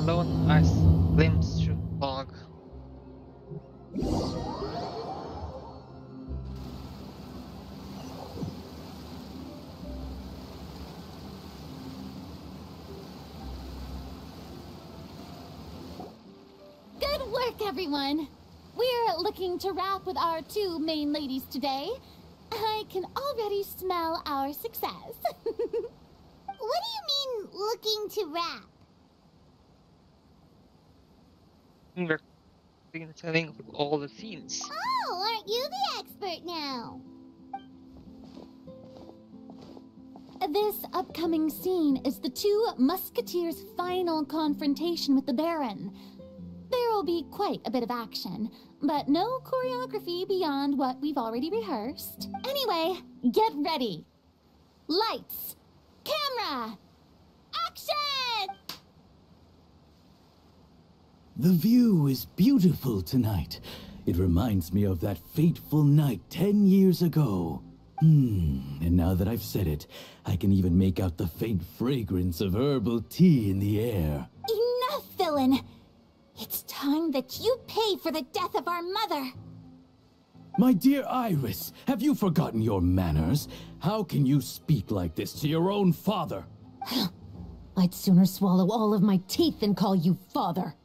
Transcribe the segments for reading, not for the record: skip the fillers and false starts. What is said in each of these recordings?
Alone eyes glimpse through fog. Good work, everyone! We're looking to wrap with our two main ladies today. I can already smell our success. What do you mean, looking to wrap? We're telling all the scenes. Oh, aren't you the expert now? This upcoming scene is the two Musketeers' final confrontation with the Baron. There will be quite a bit of action, but no choreography beyond what we've already rehearsed. Anyway, get ready. Lights, camera, action! The view is beautiful tonight. It reminds me of that fateful night 10 years ago. And now that I've said it, I can even make out the faint fragrance of herbal tea in the air. Enough, villain! It's time that you pay for the death of our mother! My dear Iris, have you forgotten your manners? How can you speak like this to your own father? I'd sooner swallow all of my teeth than call you father.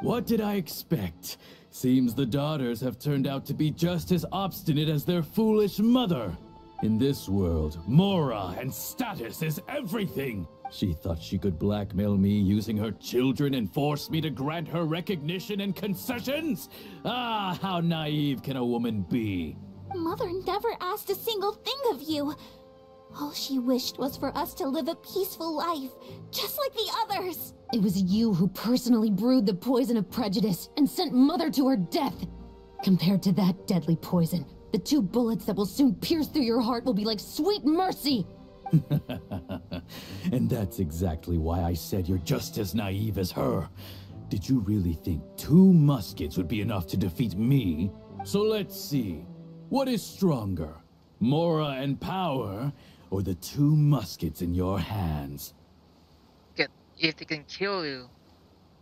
What did I expect? Seems the daughters have turned out to be just as obstinate as their foolish mother. In this world, mora and status is everything. She thought she could blackmail me using her children and force me to grant her recognition and concessions? Ah, how naive can a woman be? Mother never asked a single thing of you. All she wished was for us to live a peaceful life, just like the others. It was you who personally brewed the poison of prejudice and sent Mother to her death. Compared to that deadly poison, the two bullets that will soon pierce through your heart will be like sweet mercy. And that's exactly why I said you're just as naive as her. Did you really think 2 muskets would be enough to defeat me? So let's see. What is stronger? Mora and power, or the 2 muskets in your hands? If they can kill you,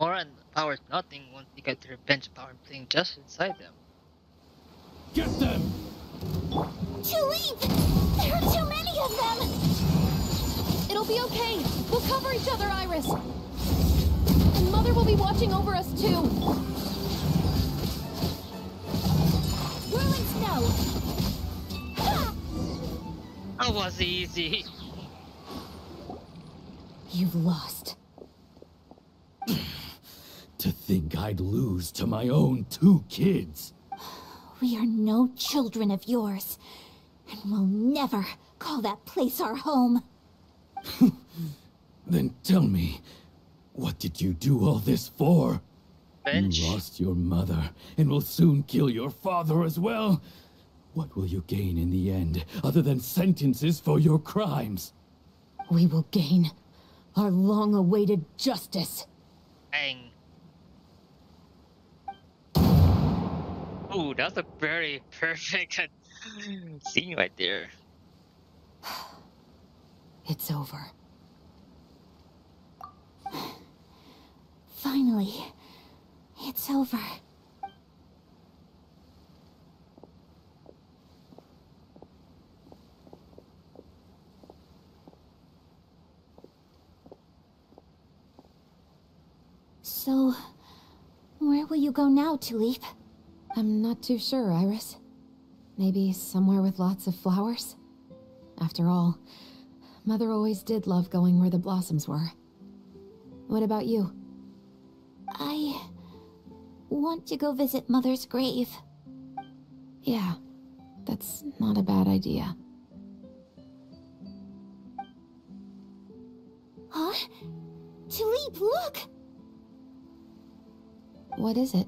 Mora and power is nothing once you get the revenge power playing just inside them. Get them! Tulip! There are too many of them! It'll be okay. We'll cover each other, Iris. And Mother will be watching over us, too. Ruin snow! That was easy. You've lost. To think I'd lose to my own 2 kids. We are no children of yours, and we'll never call that place our home. Then tell me, what did you do all this for? Bench. You lost your mother, and will soon kill your father as well. What will you gain in the end, other than sentences for your crimes? We will gain our long-awaited justice. Bang. Oh, that's a very perfect scene right there. It's over. Finally, it's over. So, where will you go now, Tulip? I'm not too sure, Iris. Maybe somewhere with lots of flowers? After all, Mother always did love going where the blossoms were. What about you? I want to go visit Mother's grave. Yeah, that's not a bad idea. Huh? Tulip, look! What is it?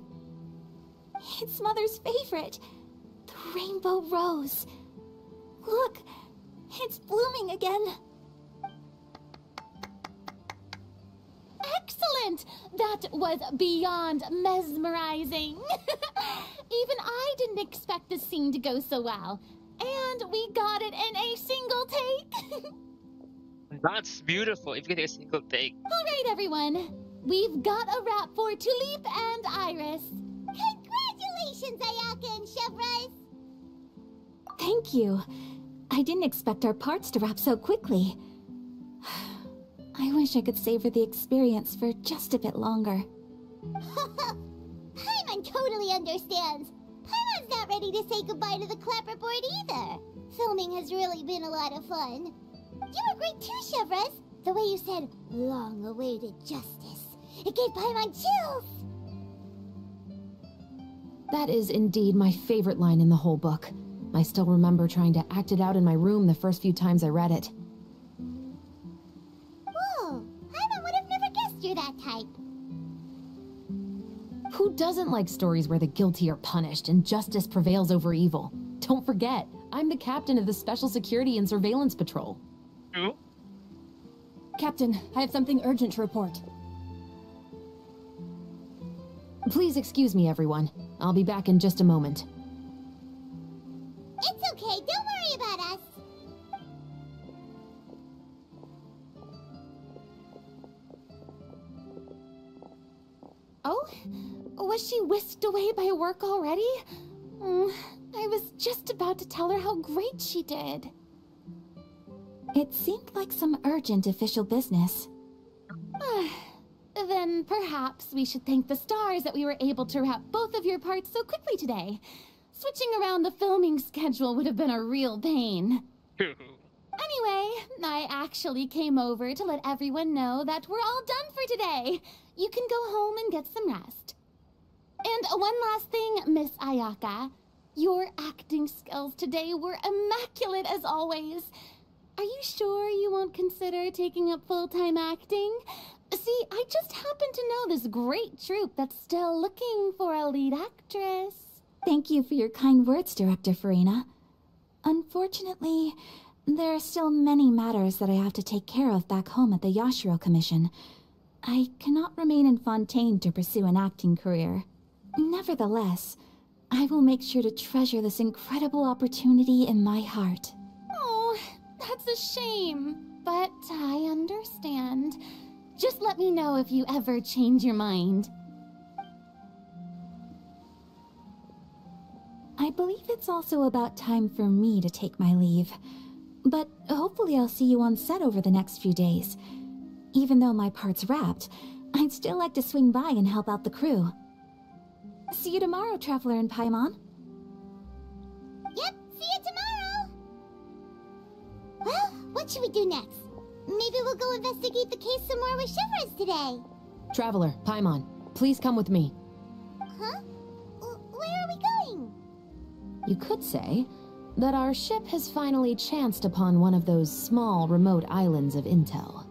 It's Mother's favorite. The rainbow rose. Look, it's blooming again. Excellent! That was beyond mesmerizing. Even I didn't expect the scene to go so well. And we got it in a single take. That's beautiful if you get a single take. All right, everyone. we've got a wrap for Tulip and Iris. Congratulations, Ayaka and Chevrolet! Thank you. I didn't expect our parts to wrap so quickly. I wish I could savor the experience for just a bit longer. Paimon totally understands. Paimon's not ready to say goodbye to the clapperboard either. Filming has really been a lot of fun. You were great too, Chevrolet. The way you said, long-awaited justice. It gave Paimon chills. That is indeed my favorite line in the whole book. I still remember trying to act it out in my room the first few times I read it. Whoa, Paimon would have never guessed you're that type. Who doesn't like stories where the guilty are punished and justice prevails over evil? Don't forget, I'm the captain of the Special Security and Surveillance Patrol. Who? Captain, I have something urgent to report. Please excuse me, everyone. I'll be back in just a moment. It's okay, don't worry about us. Oh? Was she whisked away by work already? I was just about to tell her how great she did. It seemed like some urgent official business. Then perhaps we should thank the stars that we were able to wrap both of your parts so quickly today. Switching around the filming schedule would have been a real pain. Anyway, I actually came over to let everyone know that we're all done for today. You can go home and get some rest. And one last thing, Miss Ayaka. Your acting skills today were immaculate as always. Are you sure you won't consider taking up full-time acting? See, I just happen to know this great troupe that's still looking for a lead actress. Thank you for your kind words, Director Farina. Unfortunately, there are still many matters that I have to take care of back home at the Yashiro Commission. I cannot remain in Fontaine to pursue an acting career. Nevertheless, I will make sure to treasure this incredible opportunity in my heart. Oh, that's a shame, but I understand. Just let me know if you ever change your mind. I believe it's also about time for me to take my leave. But hopefully I'll see you on set over the next few days. Even though my part's wrapped, I'd still like to swing by and help out the crew. See you tomorrow, Traveler and Paimon. Yep, see you tomorrow! Well, what should we do next? Maybe we'll go investigate the case some more with Shivers today. Traveler, Paimon, please come with me. Huh? Where are we going? You could say that our ship has finally chanced upon one of those small, remote islands of intel.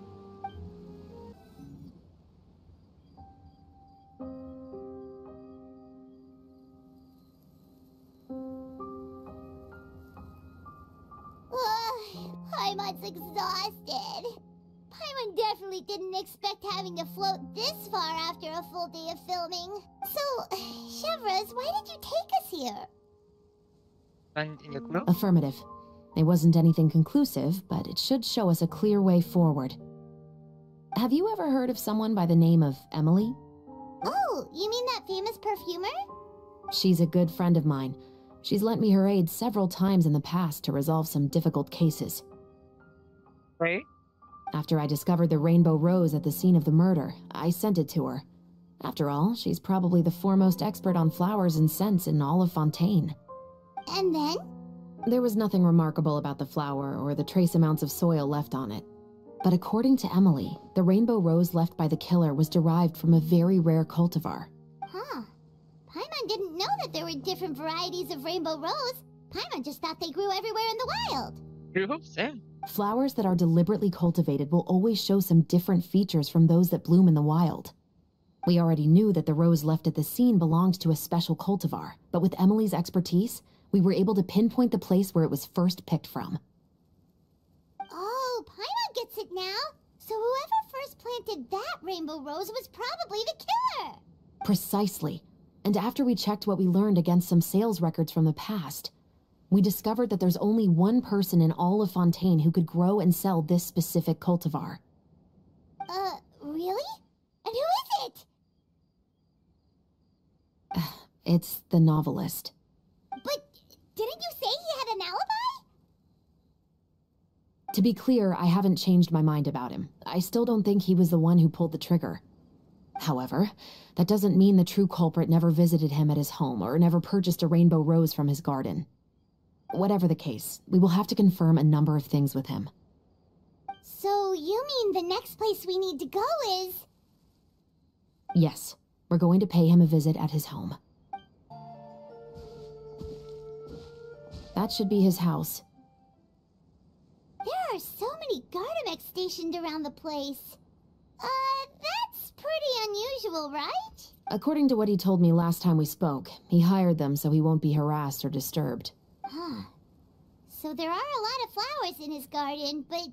Paimon's exhausted. Paimon definitely didn't expect having to float this far after a full day of filming. So, Chevres, why did you take us here? Find in your clue? Affirmative. It wasn't anything conclusive, but it should show us a clear way forward. Have you ever heard of someone by the name of Emily? Oh, you mean that famous perfumer? She's a good friend of mine. She's lent me her aid several times in the past to resolve some difficult cases. Right? After I discovered the rainbow rose at the scene of the murder, I sent it to her. After all, she's probably the foremost expert on flowers and scents in all of Fontaine. And then? There was nothing remarkable about the flower or the trace amounts of soil left on it. But according to Emily, the rainbow rose left by the killer was derived from a very rare cultivar. Huh. Paimon didn't know that there were different varieties of rainbow rose. Paimon just thought they grew everywhere in the wild. True, same. Flowers that are deliberately cultivated will always show some different features from those that bloom in the wild. We already knew that the rose left at the scene belonged to a special cultivar, but with Emily's expertise, we were able to pinpoint the place where it was first picked from. Oh, Paimon gets it now. So whoever first planted that rainbow rose was probably the killer. Precisely. And after we checked what we learned against some sales records from the past, we discovered that there's only one person in all of Fontaine who could grow and sell this specific cultivar. Really? And who is It's the novelist. But didn't you say he had an alibi? To be clear, I haven't changed my mind about him. I still don't think he was the one who pulled the trigger. However, that doesn't mean the true culprit never visited him at his home or never purchased a rainbow rose from his garden. Whatever the case, we will have to confirm a number of things with him. So you mean the next place we need to go is... Yes, we're going to pay him a visit at his home. That should be his house. There are so many Gardamex stationed around the place. That's pretty unusual, right? According to what he told me last time we spoke, he hired them so he won't be harassed or disturbed. Huh. So there are a lot of flowers in his garden, but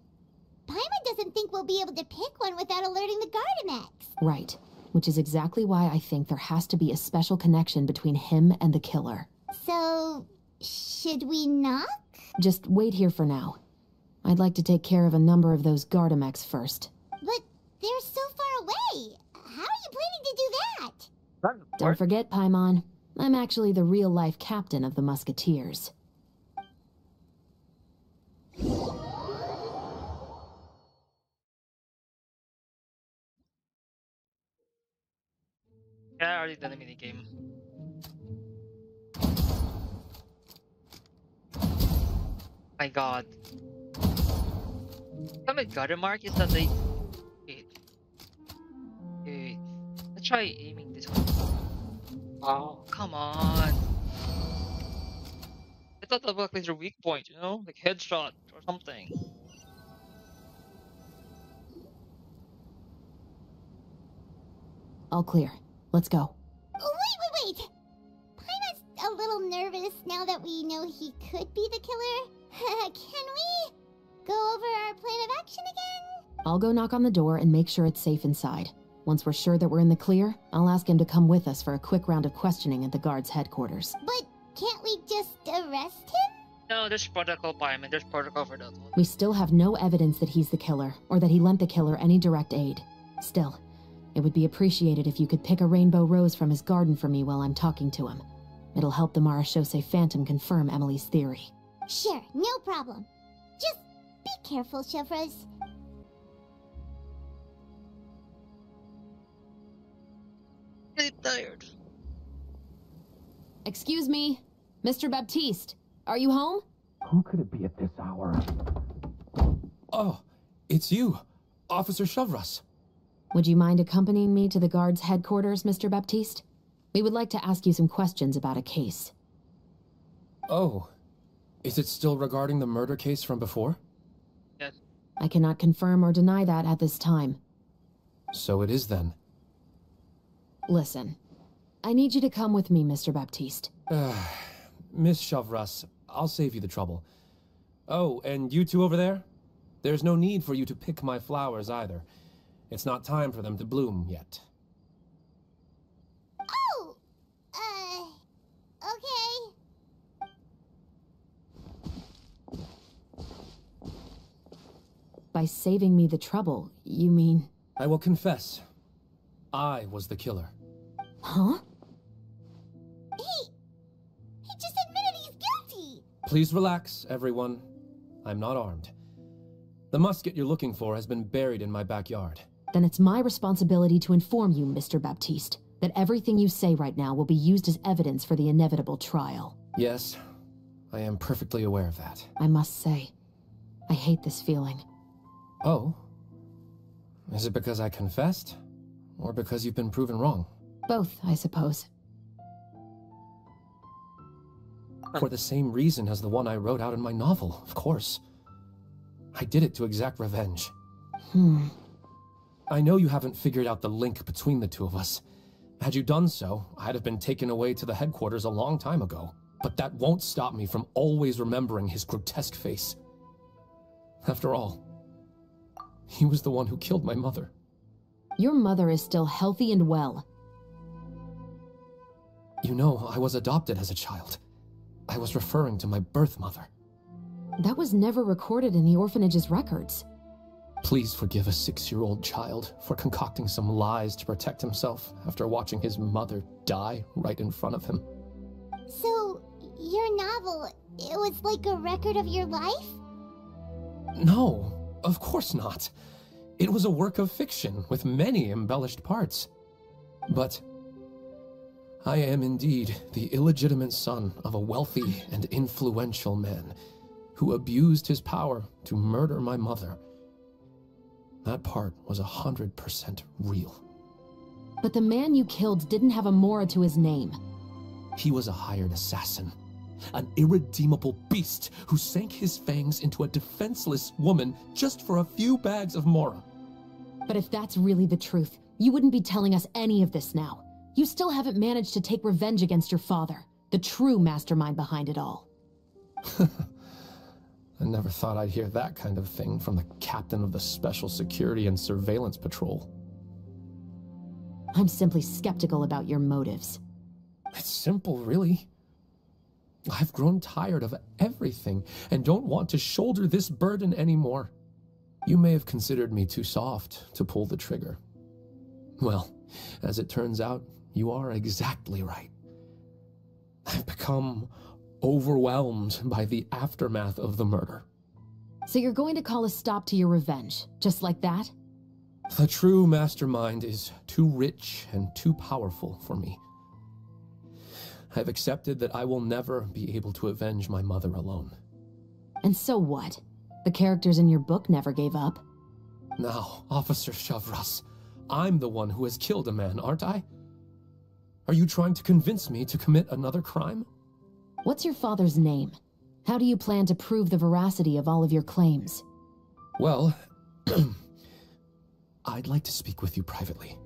Paimon doesn't think we'll be able to pick one without alerting the Gardamex. Right, which is exactly why I think there has to be a special connection between him and the killer. So, should we knock? Just wait here for now. I'd like to take care of a number of those Gardamex first. But they're so far away. How are you planning to do that? Don't forget, Paimon, I'm actually the real-life captain of the Musketeers. Yeah, I already done the minigame. My god. Come got a mark is that they... Wait. Let's try aiming this one. Oh, come on. I thought that was like their weak point, you know? Like headshot or something. All clear. Let's go. Wait! Paimon's a little nervous now that we know he could be the killer. Can we go over our plan of action again? I'll go knock on the door and make sure it's safe inside. Once we're sure that we're in the clear, I'll ask him to come with us for a quick round of questioning at the guard's headquarters. But can't we just arrest him? No, there's protocol, Paimon. There's protocol for that one. We still have no evidence that he's the killer, or that he lent the killer any direct aid. Still, it would be appreciated if you could pick a rainbow rose from his garden for me while I'm talking to him. It'll help the Marachose Phantom confirm Emily's theory. Sure, no problem. Just be careful, Chevros. I'm tired. Excuse me, Mr. Baptiste, are you home? Who could it be at this hour? Oh, it's you, Officer Chevros. Would you mind accompanying me to the guard's headquarters, Mr. Baptiste? We would like to ask you some questions about a case. Oh, is it still regarding the murder case from before? Yes. I cannot confirm or deny that at this time. So it is then. Listen, I need you to come with me, Mr. Baptiste. Miss Chevros, I'll save you the trouble. Oh, and you two over there? There's no need for you to pick my flowers either. It's not time for them to bloom yet. Oh! Okay. By saving me the trouble, you mean... I will confess. I was the killer. Huh? He just admitted he's guilty! Please relax, everyone. I'm not armed. The musket you're looking for has been buried in my backyard. Then it's my responsibility to inform you, Mr. Baptiste, that everything you say right now will be used as evidence for the inevitable trial. Yes, I am perfectly aware of that. I must say, I hate this feeling. Oh? Is it because I confessed? Or because you've been proven wrong? Both, I suppose. For the same reason as the one I wrote out in my novel, of course. I did it to exact revenge. I know you haven't figured out the link between the two of us. Had you done so, I'd have been taken away to the headquarters a long time ago. But that won't stop me from always remembering his grotesque face. After all, he was the one who killed my mother. Your mother is still healthy and well. You know, I was adopted as a child. I was referring to my birth mother. That was never recorded in the orphanage's records. Please forgive a 6-year-old child for concocting some lies to protect himself after watching his mother die right in front of him. So, your novel, it was like a record of your life? No, of course not. It was a work of fiction with many embellished parts. But I am indeed the illegitimate son of a wealthy and influential man who abused his power to murder my mother. That part was 100% real. But the man you killed didn't have a Mora to his name. He was a hired assassin, an irredeemable beast who sank his fangs into a defenseless woman just for a few bags of Mora. But if that's really the truth, you wouldn't be telling us any of this now. You still haven't managed to take revenge against your father, the true mastermind behind it all. I never thought I'd hear that kind of thing from the captain of the Special Security and Surveillance Patrol. I'm simply skeptical about your motives. It's simple, really. I've grown tired of everything and don't want to shoulder this burden anymore. You may have considered me too soft to pull the trigger. Well, as it turns out, you are exactly right. I've become overwhelmed by the aftermath of the murder. So you're going to call a stop to your revenge, just like that? The true mastermind is too rich and too powerful for me. I've accepted that I will never be able to avenge my mother alone. And so what? The characters in your book never gave up. Now, Officer Shavras, I'm the one who has killed a man, aren't I? Are you trying to convince me to commit another crime? What's your father's name? How do you plan to prove the veracity of all of your claims? Well, I'd like to speak with you privately.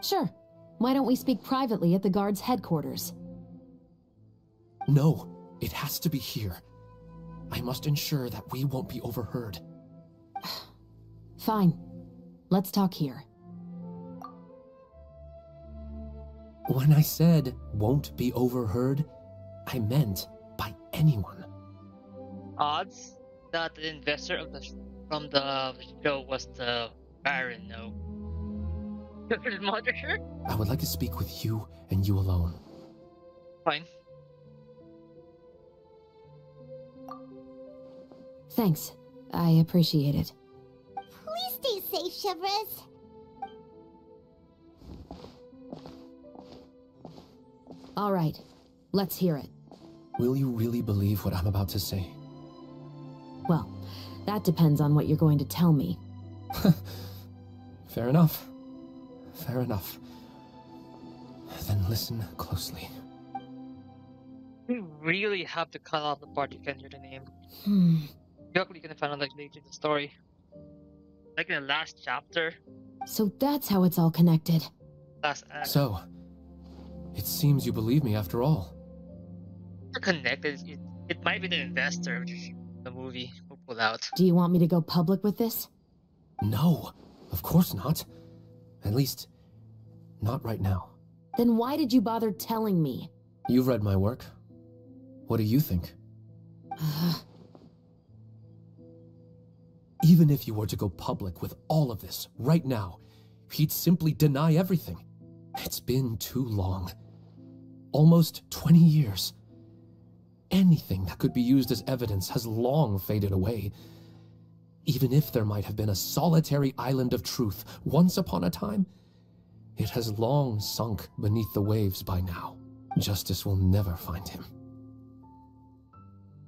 Sure. Why don't we speak privately at the guard's headquarters? No, it has to be here. I must ensure that we won't be overheard. Fine. Let's talk here. When I said won't be overheard, I meant by anyone. Odds that the investor from the show was the Baron, no? His mother, sure? I would like to speak with you and you alone. Fine. Thanks. I appreciate it. Please stay safe, Chevres. All right. Let's hear it. Will you really believe what I'm about to say? Well, that depends on what you're going to tell me. Fair enough. Fair enough. Then listen closely. You really have to cut off the part you can hear the name. Luckily, you can find out like later in the story. Like in the last chapter, So that's how it's all connected. last act. So, it seems you believe me after all. They're connected. It might be the investor, which is the movie, who pulled out. Do you want me to go public with this? No, of course not. At least, not right now. Then why did you bother telling me? You've read my work. What do you think? Even if you were to go public with all of this right now, he'd simply deny everything. It's been too long. Almost 20 years. Anything that could be used as evidence has long faded away. Even if there might have been a solitary island of truth once upon a time, it has long sunk beneath the waves by now. Justice will never find him.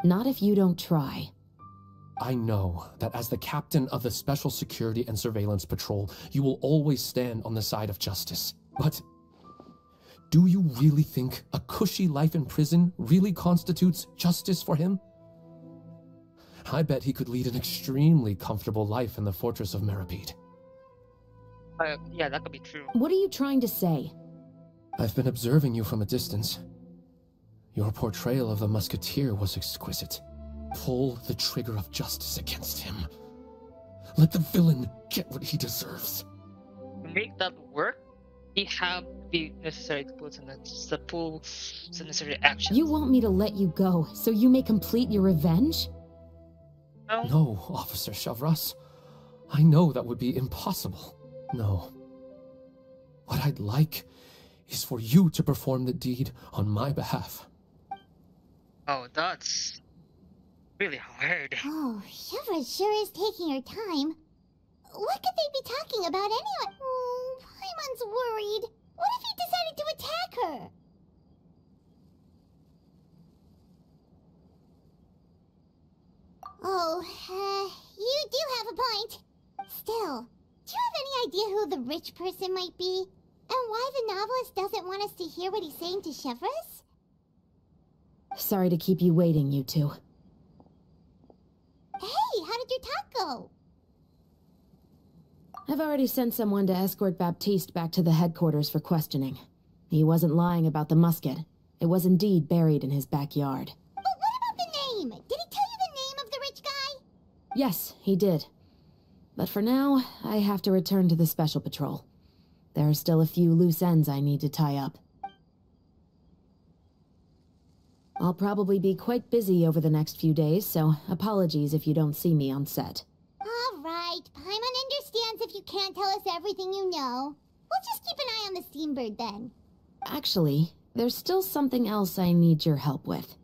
Not if you don't try. I know that as the captain of the Special Security and Surveillance Patrol, you will always stand on the side of justice. But do you really think a cushy life in prison really constitutes justice for him? I bet he could lead an extremely comfortable life in the fortress of Meripede. Yeah, that could be true. What are you trying to say? I've been observing you from a distance. Your portrayal of the musketeer was exquisite. Pull the trigger of justice against him. Let the villain get what he deserves. To make that work, he have the necessary tools and the full necessary action. You want me to let you go so you may complete your revenge? No, Officer Shavras. I know that would be impossible. No. What I'd like is for you to perform the deed on my behalf. Oh, that's really hard. Oh, Chevra sure is taking her time. What could they be talking about anyway? Oh, Paimon's worried. What if he decided to attack her? Oh, you do have a point. Still, do you have any idea who the rich person might be? And why the novelist doesn't want us to hear what he's saying to Chevreuse? Sorry to keep you waiting, you two. Hey, how did your talk go? I've already sent someone to escort Baptiste back to the headquarters for questioning. He wasn't lying about the musket. It was indeed buried in his backyard. But what about the name? Did he tell you the name of the rich guy? Yes, he did. But for now, I have to return to the Special Patrol. There are still a few loose ends I need to tie up. I'll probably be quite busy over the next few days, so apologies if you don't see me on set. All right, Paimon understands if you can't tell us everything you know. We'll just keep an eye on the Steambird then. Actually, there's still something else I need your help with.